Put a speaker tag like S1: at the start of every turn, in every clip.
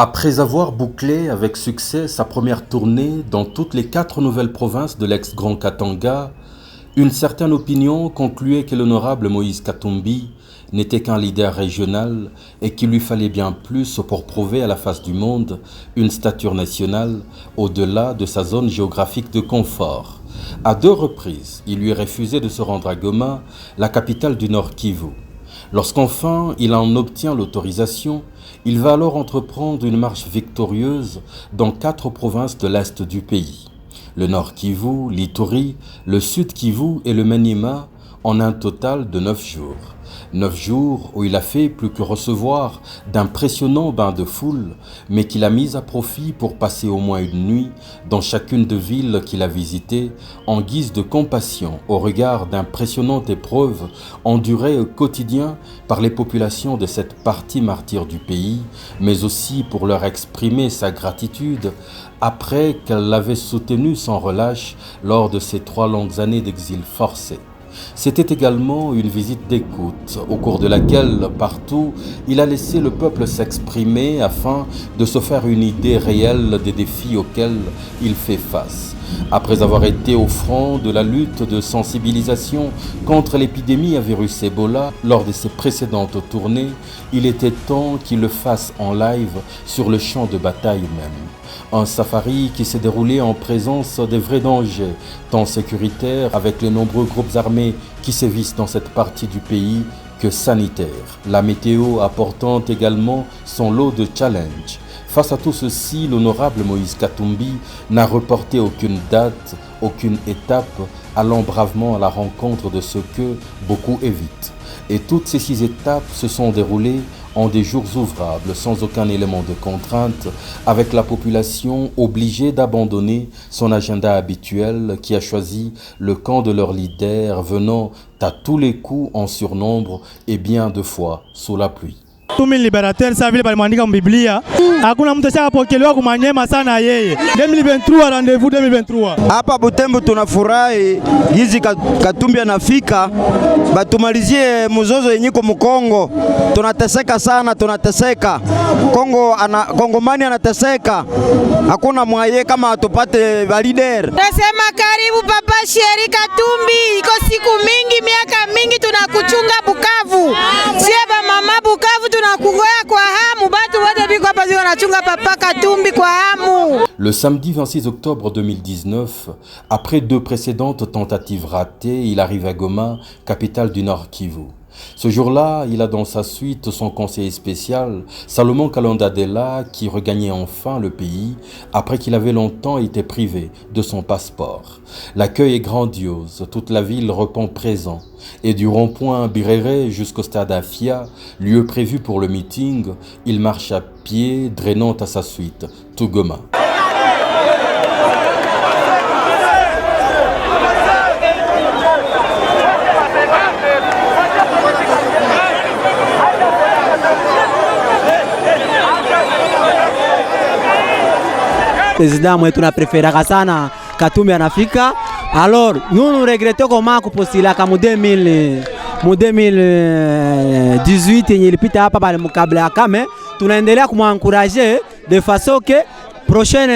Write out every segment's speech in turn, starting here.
S1: Après avoir bouclé avec succès sa première tournée dans toutes les 4 nouvelles provinces de l'ex-Grand Katanga, une certaine opinion concluait que l'honorable Moïse Katumbi n'était qu'un leader régional et qu'il lui fallait bien plus pour prouver à la face du monde une stature nationale au-delà de sa zone géographique de confort. À 2 reprises, il lui est refusé de se rendre à Goma, la capitale du Nord Kivu. Lorsqu'enfin il en obtient l'autorisation, il va alors entreprendre une marche victorieuse dans 4 provinces de l'est du pays. Le Nord Kivu, l'Ituri, le Sud Kivu et le Maniema en un total de 9 jours. 9 jours où il a fait plus que recevoir d'impressionnants bains de foule, mais qu'il a mis à profit pour passer au moins une nuit dans chacune des villes qu'il a visitées en guise de compassion au regard d'impressionnantes épreuves endurées au quotidien par les populations de cette partie martyre du pays, mais aussi pour leur exprimer sa gratitude après qu'elle l'avait soutenu sans relâche lors de ces 3 longues années d'exil forcé. C'était également une visite d'écoute, au cours de laquelle, partout, il a laissé le peuple s'exprimer afin de se faire une idée réelle des défis auxquels il fait face. Après avoir été au front de la lutte de sensibilisation contre l'épidémie à virus Ebola lors de ses précédentes tournées, il était temps qu'il le fasse en live sur le champ de bataille même. Un safari qui s'est déroulé en présence des vrais dangers, tant sécuritaires avec les nombreux groupes armés qui sévissent dans cette partie du pays que sanitaires. La météo apportant également son lot de challenges. Face à tout ceci, l'honorable Moïse Katumbi n'a reporté aucune date, aucune étape, allant bravement à la rencontre de ce que beaucoup évitent. Et toutes ces 6 étapes se sont déroulées en des jours ouvrables, sans aucun élément de contrainte, avec la population obligée d'abandonner son agenda habituel qui a choisi le camp de leur leader venant à tous les coups en surnombre et bien de fois sous la pluie.
S2: Tumi liberateur sa vile balimwandika mbiblia. Hakuna mtu ashakapokelewa kumanyema sana yeye. 2023 rendez-vous 2023.
S3: Hapa Butembo tunafurahi gizi Katumbi anafika. Batumalizie mzozo yenyiko Mkongo. Tunateseka sana, tunateseka. Kongomani anateseka. Hakuna mwaye kama atupate leader.
S4: Nasema karibu Papa Sheri Katumbi. Iko siku mingi, miaka mingi tunakuchunga Bukavu. Sieba mama Bukavu tunakungoya kwa hamu. Batu wote biko hapa wanachunga Papa Katumbi kwa hamu.
S1: Le samedi 26 octobre 2019, après 2 précédentes tentatives ratées, il arrive à Goma, capitale du Nord Kivu. Ce jour-là, il a dans sa suite son conseiller spécial, Salomon Kalondadela, qui regagnait enfin le pays après qu'il avait longtemps été privé de son passeport. L'accueil est grandiose, toute la ville répond présent. Et du rond-point Birere jusqu'au stade Afia, lieu prévu pour le meeting, il marche à pied, drainant à sa suite tout Goma.
S5: Président mwetu na preferaka sana Katumbi anafika. Alors nous regrettons comment kupostila kama 2018 yenye ilipita hapa pale mkabla ya kame, tunaendelea kumwankuraje de façon que prochaine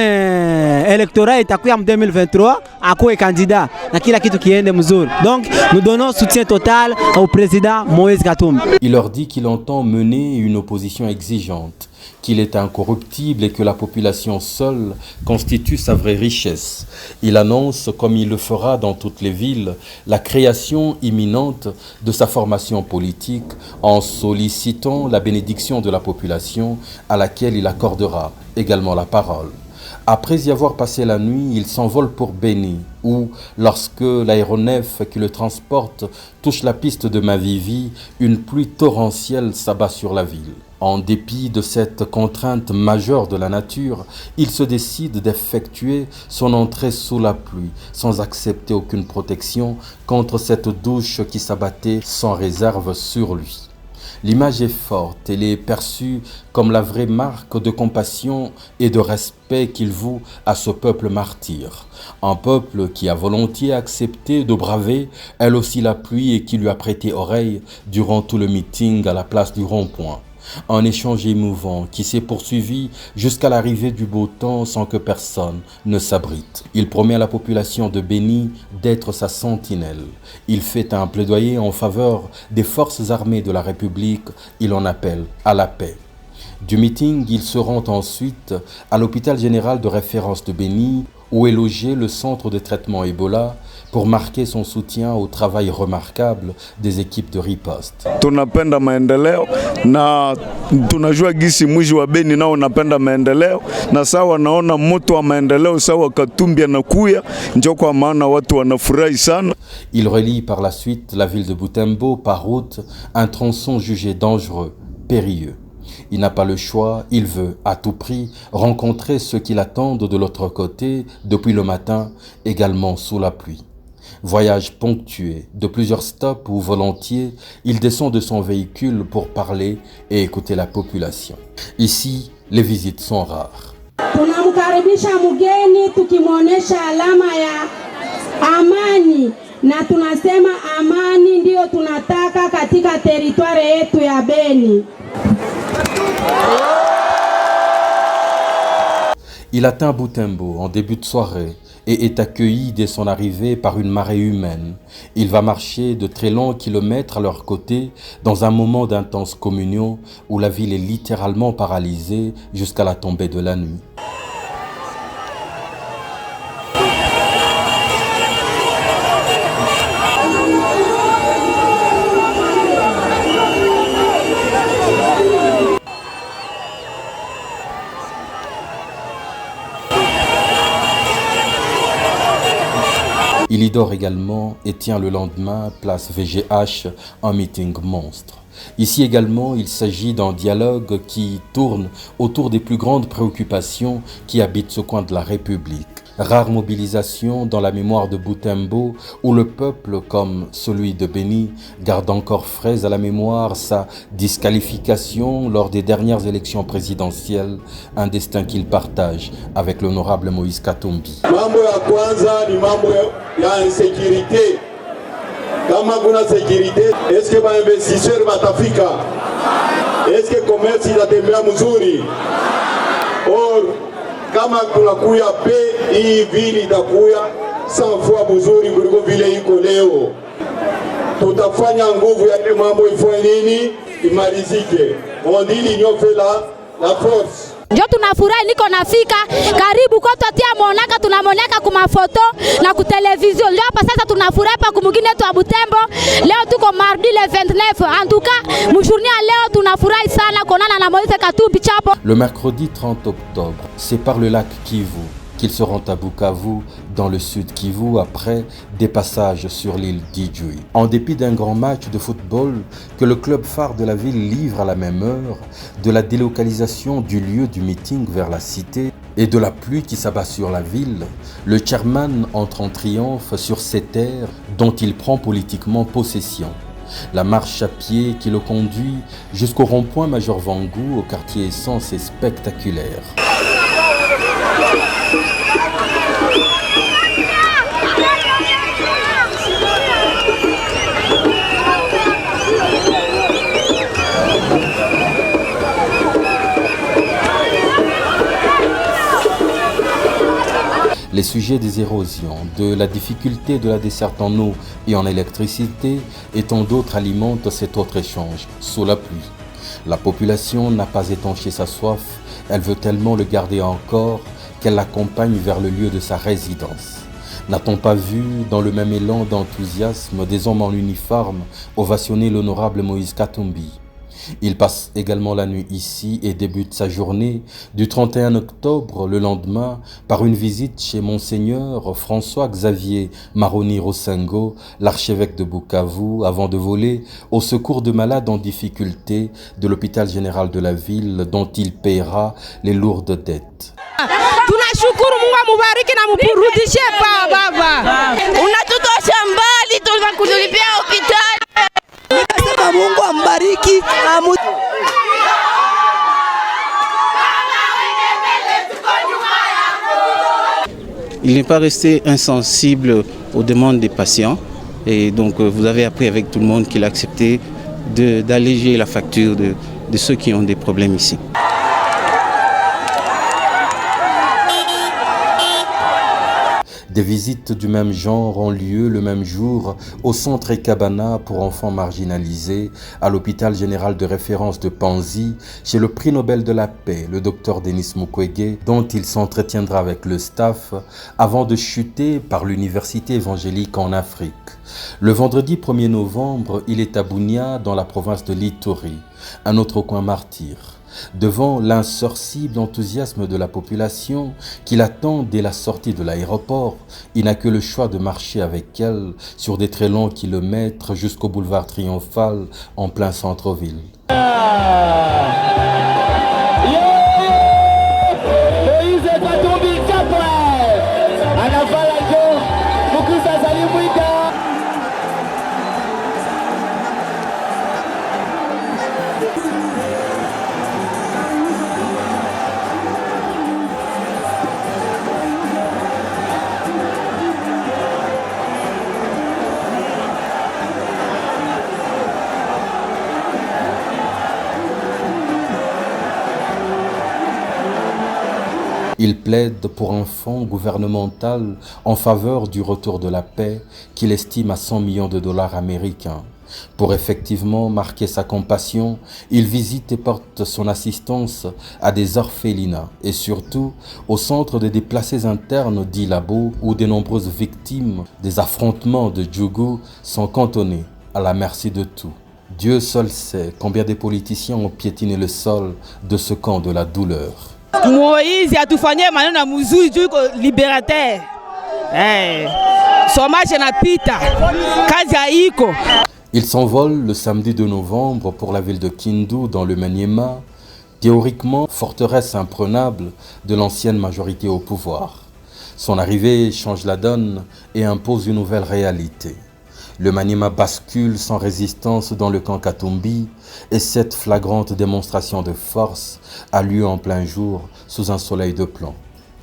S5: électorat itakuwa en 2023 akuwe candidat na kila kitu kiende mzuri. Donc nous donnons soutien total au président Moïse Katumbi.
S1: Il leur dit qu'il entend mener une opposition exigeante, qu'il est incorruptible et que la population seule constitue sa vraie richesse. Il annonce, comme il le fera dans toutes les villes, la création imminente de sa formation politique en sollicitant la bénédiction de la population à laquelle il accordera également la parole. Après y avoir passé la nuit, il s'envole pour Béni, où, lorsque l'aéronef qui le transporte touche la piste de Mavivi, une pluie torrentielle s'abat sur la ville. En dépit de cette contrainte majeure de la nature, il se décide d'effectuer son entrée sous la pluie, sans accepter aucune protection contre cette douche qui s'abattait sans réserve sur lui. L'image est forte, elle est perçue comme la vraie marque de compassion et de respect qu'il voue à ce peuple martyr. Un peuple qui a volontiers accepté de braver elle aussi la pluie et qui lui a prêté oreille durant tout le meeting à la place du rond-point. Un échange émouvant qui s'est poursuivi jusqu'à l'arrivée du beau temps sans que personne ne s'abrite. Il promet à la population de Béni d'être sa sentinelle. Il fait un plaidoyer en faveur des forces armées de la République. Il en appelle à la paix. Du meeting, il se rend ensuite à l'hôpital général de référence de Béni, où est logé le centre de traitement Ebola, pour marquer son soutien au travail remarquable des équipes de riposte.
S6: Tunapenda maendeleo na tunajua gisi mji wa Beni nao unapenda maendeleo, na sawa naona moto wa maendeleo sawa Katumbi anakuya, ndio kwa maana watu wanafurahi sana.
S1: Il relie par la suite la ville de Butembo par route, un tronçon jugé dangereux, périlleux. Il n'a pas le choix, il veut à tout prix rencontrer ceux qui l'attendent de l'autre côté depuis le matin, également sous la pluie. Voyage ponctué de plusieurs stops où volontiers il descend de son véhicule pour parler et écouter la population. Ici, les visites sont rares.
S7: Tunamkaribisha mgeni tukimwonesha alama ya amani na tunasema amani ndio tunataka katika teritwari yetu ya Beni.
S1: Il atteint Butembo en début de soirée et est accueilli dès son arrivée par une marée humaine. Il va marcher de très longs kilomètres à leur côté dans un moment d'intense communion où la ville est littéralement paralysée jusqu'à la tombée de la nuit. Il y dort également et tient le lendemain, place VGH, un meeting monstre. Ici également, il s'agit d'un dialogue qui tourne autour des plus grandes préoccupations qui habitent ce coin de la République. Rare mobilisation dans la mémoire de Butembo, où le peuple, comme celui de Béni, garde encore fraise à la mémoire sa disqualification lors des dernières élections présidentielles, un destin qu'il partage avec l'honorable Moïse Katumbi.
S8: Mambo ya kwanza ni mambo ya insécurité. Kama kuna sécurité, est-ce que ba investisseurs batafika? Est-ce que commerce itatembea mzuri? Or kama kunakuya pe hii vile itakuya 100 fois mzuri kuliko vile iko leo. Tutafanya nguvu ya ile mambo ifanye nini imalizike. On dit l'union fait la force.
S9: Ndio tunafurahi niko nafika karibu kwa tuatia monaka tunamoneka kuma foto na ku television. Leo hapa sasa tunafurahi pa kumugine tu Butembo. Leo tuko mardi le 29. En tout cas, mjournée leo tunafurahi sana konana na Moïse Katumbi chapo.
S1: Le mercredi 30 octobre, c'est par le lac Kivu qu'il se rend à Bukavu, dans le sud Kivu, après des passages sur l'île d'Idjouï. En dépit d'un grand match de football que le club phare de la ville livre à la même heure, de la délocalisation du lieu du meeting vers la cité et de la pluie qui s'abat sur la ville, le chairman entre en triomphe sur ces terres dont il prend politiquement possession. La marche à pied qui le conduit jusqu'au rond-point Major Vangou au quartier Essence est spectaculaire. Les sujets des érosions, de la difficulté de la desserte en eau et en électricité et tant d'autres alimentent cet autre échange, sous la pluie. La population n'a pas étanché sa soif, elle veut tellement le garder encore qu'elle l'accompagne vers le lieu de sa résidence. N'a-t-on pas vu, dans le même élan d'enthousiasme, des hommes en uniforme ovationner l'honorable Moïse Katumbi? Il passe également la nuit ici et débute sa journée du 31 octobre, le lendemain, par une visite chez Monseigneur François-Xavier Maroni Rosengo, l'archevêque de Bukavu, avant de voler au secours de malades en difficulté de l'hôpital général de la ville, dont il paiera les lourdes dettes.
S4: Tunashukuru Mungu amubariki na mupurudishe baba. Unatutosha mbali tunakulipia hospitali.
S5: Mungu ambariki.
S10: Il n'est pas resté insensible aux demandes des patients et donc vous avez appris avec tout le monde qu'il a accepté d'alléger la facture de ceux qui ont des problèmes ici.
S1: Des visites du même genre ont lieu le même jour au centre Ekabana pour enfants marginalisés, à l'hôpital général de référence de Panzi, chez le prix Nobel de la paix, le docteur Denis Mukwege, dont il s'entretiendra avec le staff avant de chuter par l'université évangélique en Afrique. Le vendredi 1er novembre, il est à Bunia, dans la province de l'Ituri, un autre coin martyr. Devant l'insorcible enthousiasme de la population qui l'attend dès la sortie de l'aéroport, il n'a que le choix de marcher avec elle sur des très longs kilomètres jusqu'au boulevard Triomphal en plein centre-ville. Il plaide pour un fonds gouvernemental en faveur du retour de la paix qu'il estime à 100 millions de dollars américains. Pour effectivement marquer sa compassion, il visite et porte son assistance à des orphelinats et surtout au centre de déplacés internes dit Labo où de nombreuses victimes des affrontements de Djougou sont cantonnées à la merci de tout. Dieu seul sait combien de politiciens ont piétiné le sol de ce camp de la douleur.
S11: Moïse atufanyia maneno ya mzuri juu iko liberateur. Somaje na pita. Kazi haiko.
S1: Il s'envole le samedi 2 novembre pour la ville de Kindu dans le Maniema, théoriquement forteresse imprenable de l'ancienne majorité au pouvoir. Son arrivée change la donne et impose une nouvelle réalité. Le Maniema bascule sans résistance dans le camp Katumbi et cette flagrante démonstration de force a lieu en plein jour sous un soleil de plomb.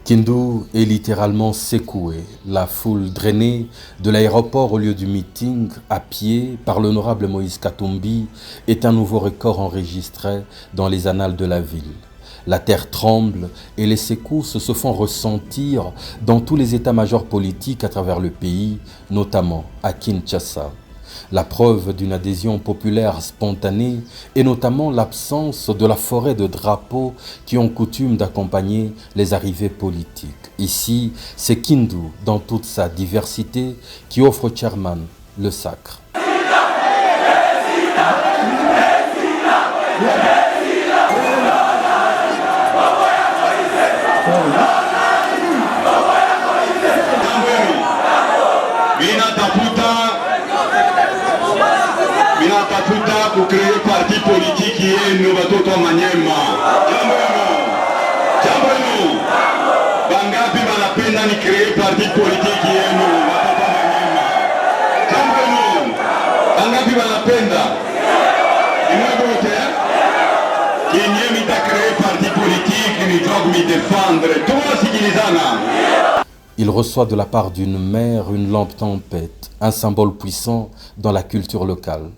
S1: Kindu est littéralement secoué, la foule drainée de l'aéroport au lieu du meeting à pied par l'honorable Moïse Katumbi est un nouveau record enregistré dans les annales de la ville. La terre tremble et les secousses se font ressentir dans tous les états-majors politiques à travers le pays, notamment à Kinshasa. La preuve d'une adhésion populaire spontanée est notamment l'absence de la forêt de drapeaux qui ont coutume d'accompagner les arrivées politiques. Ici, c'est Kindu, dans toute sa diversité, qui offre au chairman le sacre.
S8: Minatafuta kucreer parti politique yenu watoto wa Manyema. Jambo yenu. Bangapi wanapenda ni creer parti politique yenu watoto wa Manyema. Jambo yenu. Bangapi wanapenda? Imwegote. Kinye mita creer parti politique ni job mi défendre. Tunasikilizana.
S1: Il reçoit de la part d'une mère une lampe tempête, un symbole puissant dans la culture locale.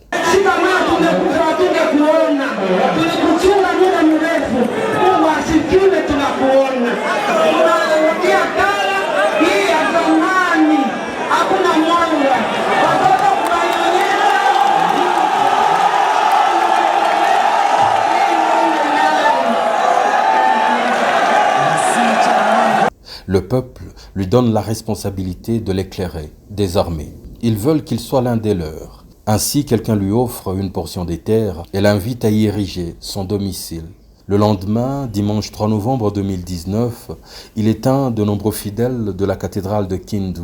S1: Le peuple lui donne la responsabilité de l'éclairer, désormais. Ils veulent qu'il soit l'un des leurs. Ainsi, quelqu'un lui offre une portion des terres et l'invite à y ériger son domicile. Le lendemain, dimanche 3 novembre 2019, il est un de nombreux fidèles de la cathédrale de Kindu.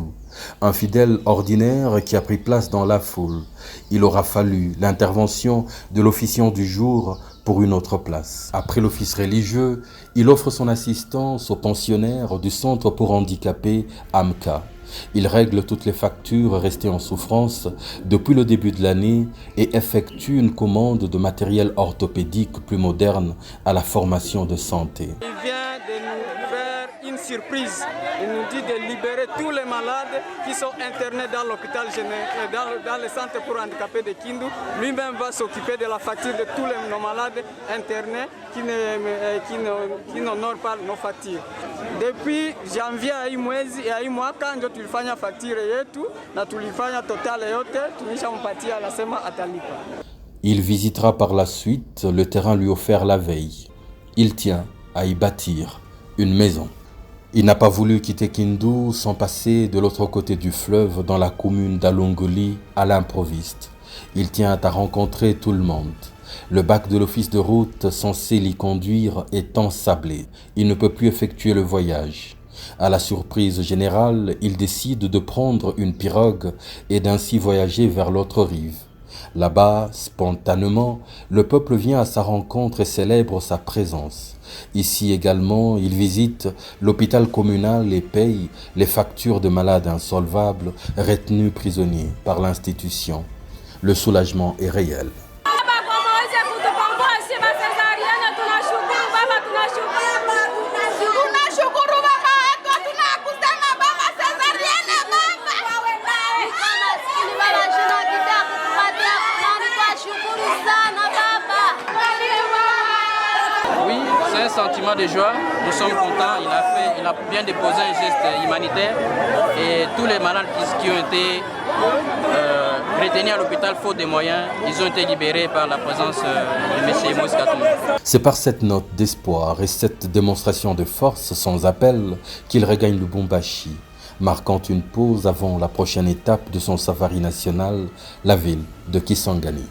S1: Un fidèle ordinaire qui a pris place dans la foule. Il aura fallu l'intervention de l'officiant du jour pour une autre place. Après l'office religieux, il offre son assistance aux pensionnaires du centre pour handicapés AMCA. Il règle toutes les factures restées en souffrance depuis le début de l'année et effectue une commande de matériel orthopédique plus moderne à la formation de santé.
S12: Il vient de nous faire une surprise. Il nous dit de libérer tous les malades qui sont internés dans l'hôpital dans le centre pour handicapés de Kindu. Lui-même va s'occuper de la facture de tous nos malades internés qui n'honorent pas nos factures. Depuis janvier hii mwaka ndio tulifanya facture yetu na tulifanya total yote tulishampatia, anasema atalipa.
S1: Il visitera par la suite le terrain lui offert la veille. Il tient à y bâtir une maison. Il n'a pas voulu quitter Kindu sans passer de l'autre côté du fleuve dans la commune d'Alongoli à l'improviste. Il tient à rencontrer tout le monde. Le bac de l'office de route censé l'y conduire est ensablé. Il ne peut plus effectuer le voyage. À la surprise générale, il décide de prendre une pirogue et d'ainsi voyager vers l'autre rive. Là-bas, spontanément, le peuple vient à sa rencontre et célèbre sa présence. Ici également, il visite l'hôpital communal et paye les factures de malades insolvables retenus prisonniers par l'institution. Le soulagement est réel.
S13: Oui, c'est un sentiment de joie. Nous sommes contents. Il a bien déposé un geste humanitaire et tous les malades qui ont été retenus à l'hôpital faute de moyens, ils ont été libérés par la présence de M. Moïse Katumbi.
S1: C'est par cette note d'espoir et cette démonstration de force sans appel qu'il regagne Lubumbashi, marquant une pause avant la prochaine étape de son safari national, la ville de Kisangani.